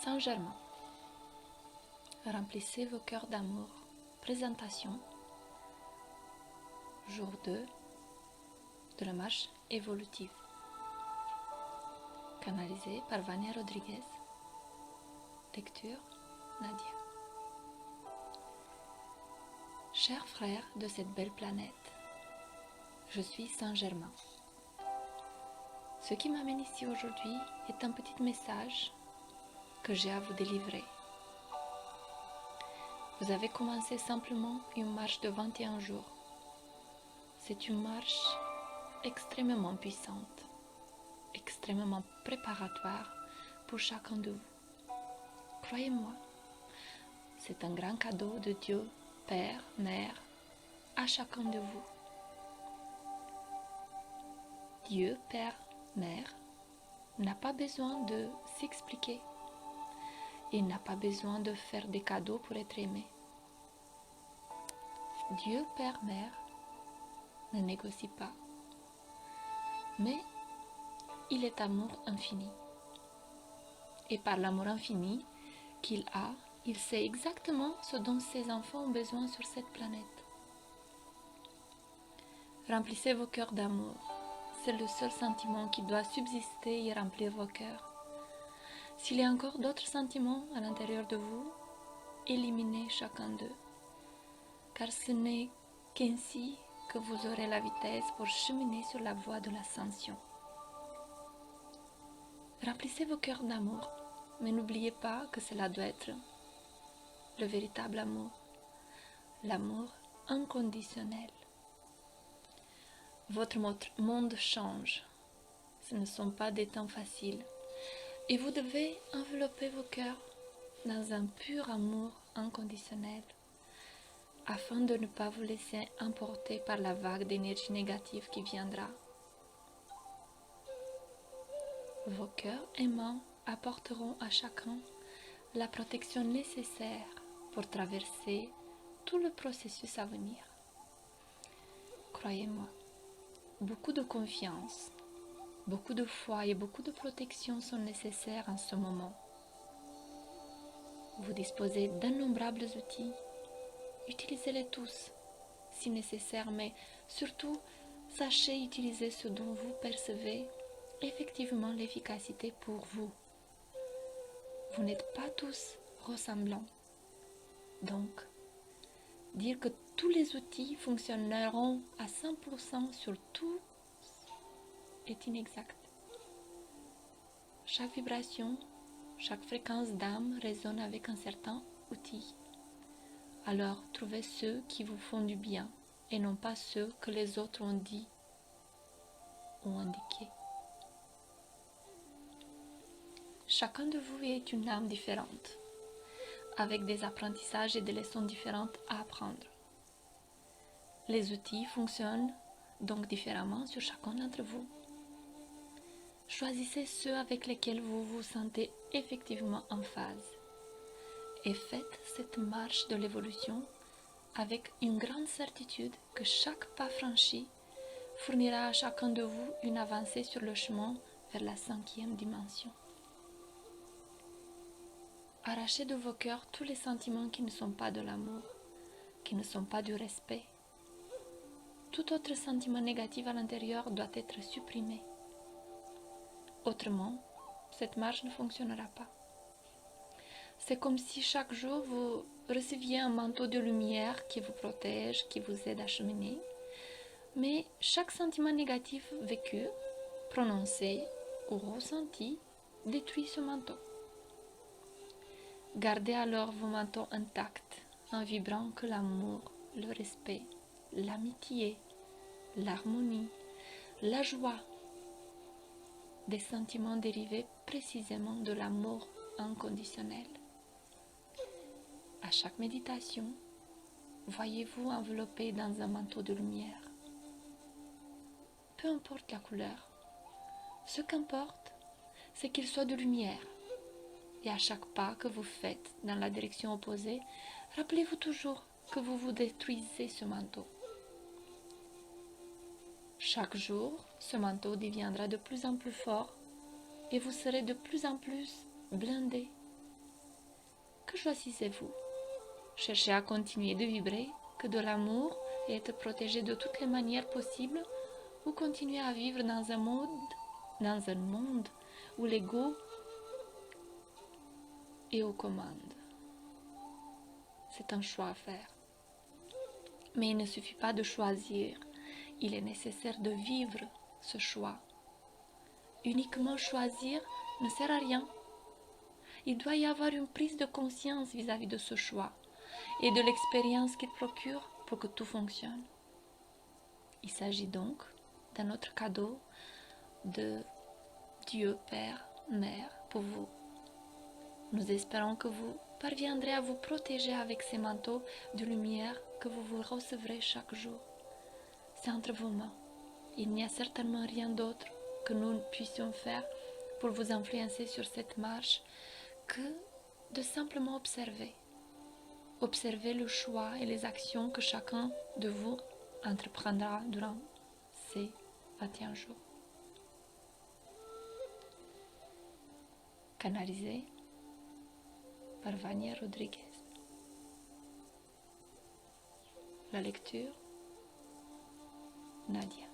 Saint-Germain. Remplissez vos cœurs d'amour. Présentation. Jour 2 de la marche évolutive. Canalisé par Vania Rodriguez. Lecture Nadia. Chers frères de cette belle planète, je suis Saint-Germain. Ce qui m'amène ici aujourd'hui est un petit message que j'ai à vous délivrer. Vous avez commencé simplement une marche de 21 jours. C'est une marche extrêmement puissante, extrêmement préparatoire pour chacun de vous. Croyez-moi, c'est un grand cadeau de Dieu, Père, Mère, à chacun de vous. Dieu, Père, Mère, n'a pas besoin de s'expliquer. Il n'a pas besoin de faire des cadeaux pour être aimé. Dieu, Père, Mère, ne négocie pas. Mais il est amour infini. Et par l'amour infini qu'il a, il sait exactement ce dont ses enfants ont besoin sur cette planète. Remplissez vos cœurs d'amour. C'est le seul sentiment qui doit subsister et remplir vos cœurs. S'il y a encore d'autres sentiments à l'intérieur de vous, éliminez chacun d'eux, car ce n'est qu'ainsi que vous aurez la vitesse pour cheminer sur la voie de l'ascension. Remplissez vos cœurs d'amour, mais n'oubliez pas que cela doit être le véritable amour, l'amour inconditionnel. Votre monde change, ce ne sont pas des temps faciles. Et vous devez envelopper vos cœurs dans un pur amour inconditionnel afin de ne pas vous laisser emporter par la vague d'énergie négative qui viendra. Vos cœurs aimants apporteront à chacun la protection nécessaire pour traverser tout le processus à venir. Croyez-moi, beaucoup de confiance, beaucoup de foi et beaucoup de protection sont nécessaires en ce moment. Vous disposez d'innombrables outils. Utilisez-les tous, si nécessaire, mais surtout, sachez utiliser ce dont vous percevez effectivement l'efficacité pour vous. Vous n'êtes pas tous ressemblants. Donc, dire que tous les outils fonctionneront à 100% sur tout est inexact. Chaque vibration, chaque fréquence d'âme résonne avec un certain outil. Alors, trouvez ceux qui vous font du bien et non pas ceux que les autres ont dit ou indiqués. Chacun de vous est une âme différente, avec des apprentissages et des leçons différentes à apprendre. Les outils fonctionnent donc différemment sur chacun d'entre vous. Choisissez ceux avec lesquels vous vous sentez effectivement en phase et faites cette marche de l'évolution avec une grande certitude que chaque pas franchi fournira à chacun de vous une avancée sur le chemin vers la 5e dimension. Arrachez de vos cœurs tous les sentiments qui ne sont pas de l'amour, qui ne sont pas du respect. Tout autre sentiment négatif à l'intérieur doit être supprimé. Autrement, cette marche ne fonctionnera pas. C'est comme si chaque jour vous receviez un manteau de lumière qui vous protège, qui vous aide à cheminer. Mais chaque sentiment négatif vécu, prononcé ou ressenti détruit ce manteau. Gardez alors vos manteaux intacts en vibrant que l'amour, le respect, l'amitié, l'harmonie, la joie, des sentiments dérivés précisément de l'amour inconditionnel. À chaque méditation, voyez-vous enveloppé dans un manteau de lumière. Peu importe la couleur, ce qu'importe, c'est qu'il soit de lumière. Et à chaque pas que vous faites dans la direction opposée, rappelez-vous toujours que vous détruisez ce manteau. Chaque jour, ce manteau deviendra de plus en plus fort et vous serez de plus en plus blindé Que choisissez-vous? Cherchez à continuer de vibrer que de l'amour et être protégé de toutes les manières possibles, ou continuer à vivre dans un monde où l'ego est aux commandes. C'est un choix à faire. Mais il ne suffit pas de choisir, il est nécessaire de vivre ce choix. Uniquement choisir ne sert à rien. Il doit y avoir une prise de conscience vis-à-vis de ce choix et de l'expérience qu'il procure pour que tout fonctionne. Il s'agit donc d'un autre cadeau de Dieu, Père, Mère pour vous. Nous espérons que vous parviendrez à vous protéger avec ces manteaux de lumière que vous recevrez chaque jour. C'est entre vos mains. Il n'y a certainement rien d'autre que nous puissions faire pour vous influencer sur cette marche que de simplement observer. Observez le choix et les actions que chacun de vous entreprendra durant ces 21 jours. Canalisé par Vania Rodriguez. La lecture, Nadia.